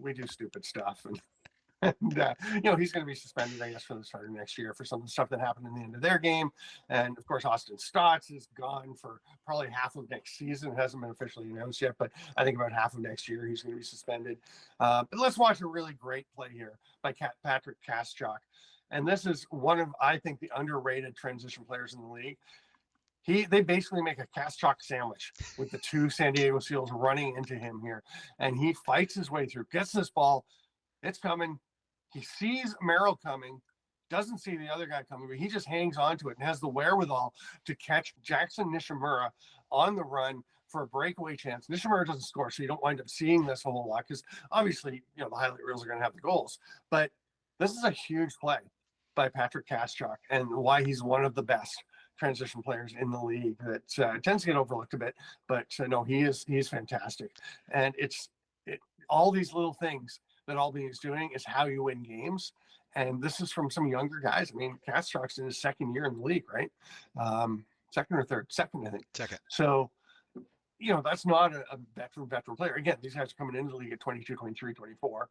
we do stupid stuff. He's going to be suspended, I guess, for the start of next year for some of the stuff that happened in the end of their game. And of course, Austin Stotts is gone for probably half of next season. It hasn't been officially announced yet, but I think about half of next year he's going to be suspended. But let's watch a really great play here by Patrick Kaschuk. And this is one of, I think, the underrated transition players in the league. They basically make a Kaschuk sandwich with the two San Diego Seals running into him here. And he fights his way through, gets this ball. It's coming. He sees Merrill coming, doesn't see the other guy coming, but he just hangs on to it and has the wherewithal to catch Jackson Nishimura on the run for a breakaway chance. Nishimura doesn't score, so you don't wind up seeing this a whole lot because obviously, the highlight reels are going to have the goals. But this is a huge play by Patrick Kaschuk and why he's one of the best transition players in the league that tends to get overlooked a bit. But no, he's fantastic. And all these little things that Albany is doing is how you win games. And this is from some younger guys. I mean, Kaschuk's in his second year in the league, right? Second or third? Second, I think. Second. So, that's not a veteran player. Again, these guys are coming into the league at 22, 23, 24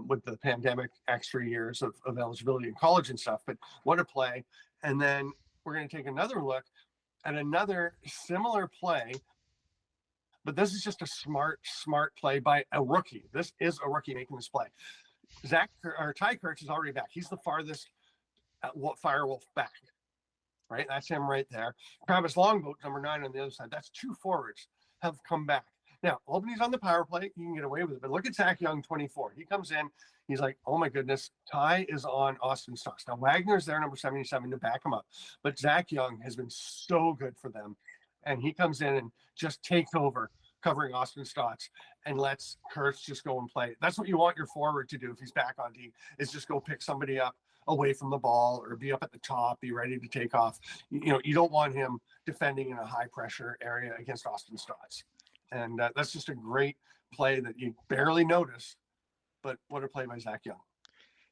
with the pandemic extra years of eligibility in college and stuff. But what a play. And then we're going to take another look at another similar play. But this is just a smart play by a rookie. This is a rookie making this play. Ty Kurtz is already back. He's the farthest Firewolf back, right? That's him right there. Travis Longboat, number 9 on the other side. That's 2 forwards have come back. Now, Albany's on the power play. You can get away with it. But look at Zach Young, 24. He comes in. He's like, oh, my goodness. Ty is on Austin Stotts. Now, Wagner's there, number 77, to back him up. But Zach Young has been so good for them. And he comes in and just takes over covering Austin Stotts and lets Kurtz just go and play. That's what you want your forward to do if he's back on D, is just go pick somebody up away from the ball or be up at the top, be ready to take off. You don't want him defending in a high pressure area against Austin Stotts. And that's just a great play that you barely notice, but what a play by Zach Young.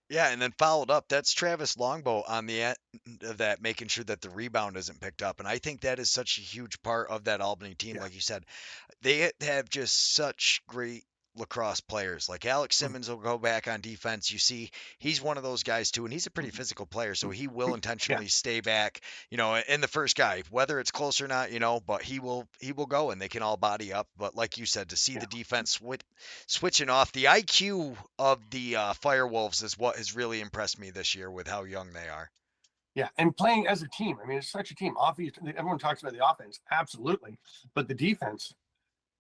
Yeah, and then followed up, that's Travis Longbow on the end of that, making sure that the rebound isn't picked up. And I think that is such a huge part of that Albany team. Yeah. Like you said, they have just such great lacrosse players. Like Alex Simmons will go back on defense. You see, he's one of those guys too, and he's a pretty physical player, so he will intentionally stay back, in the first guy, whether it's close or not, but he will go, and they can all body up. But like you said, to see the defense switching off, the IQ of the Firewolves is what has really impressed me this year with how young they are. Yeah, and playing as a team. I mean, it's such a team. Obviously, everyone talks about the offense, absolutely, but the defense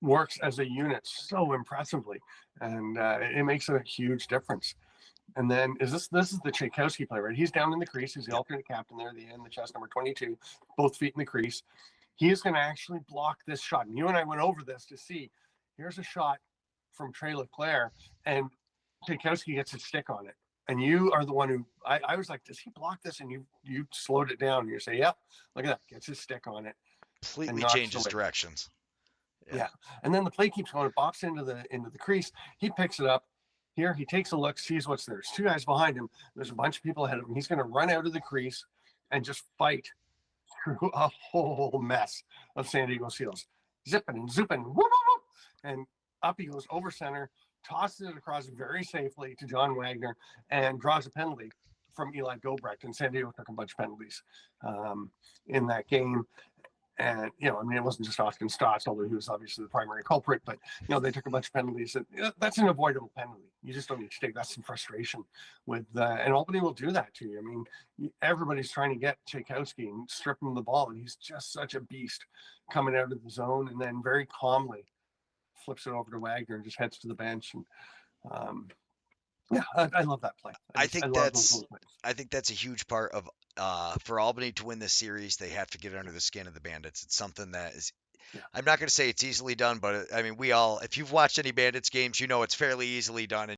works as a unit so impressively, and it makes a huge difference. And then this is the Tchaikovsky play, right? He's down in the crease. He's the alternate captain there at the end, the chest, number 22, both feet in the crease. He is going to actually block this shot. And you and I went over this to see. Here's a shot from Trey Leclerc, and Tchaikovsky gets his stick on it. And you are the one who I was like, does he block this? And you slowed it down. And you say, yep, look at that, gets his stick on it. Completely changes directions. Yeah. And then the play keeps going. It bops into the crease. He picks it up. Here, he takes a look, sees what's there. There's 2 guys behind him. There's a bunch of people ahead of him. He's going to run out of the crease and just fight through a whole mess of San Diego Seals. Zipping and zooping. Whoop, whoop, whoop. And up he goes over center, tosses it across very safely to John Wagner, and draws a penalty from Eli Gobrecht. And San Diego took a bunch of penalties in that game. And, it wasn't just Austin Stotts, although he was obviously the primary culprit, but, they took a bunch of penalties. That's an avoidable penalty. You just don't need to take that. Some frustration with, and Albany will do that to you. I mean, everybody's trying to get Tchaikovsky and strip him the ball, and he's just such a beast coming out of the zone, and then very calmly flips it over to Wagner and just heads to the bench. And, I love that play. I think that's a huge part of for Albany to win this series. They have to get under the skin of the Bandits. It's something that is, I'm not going to say it's easily done, but I mean, if you've watched any Bandits games, it's fairly easily done.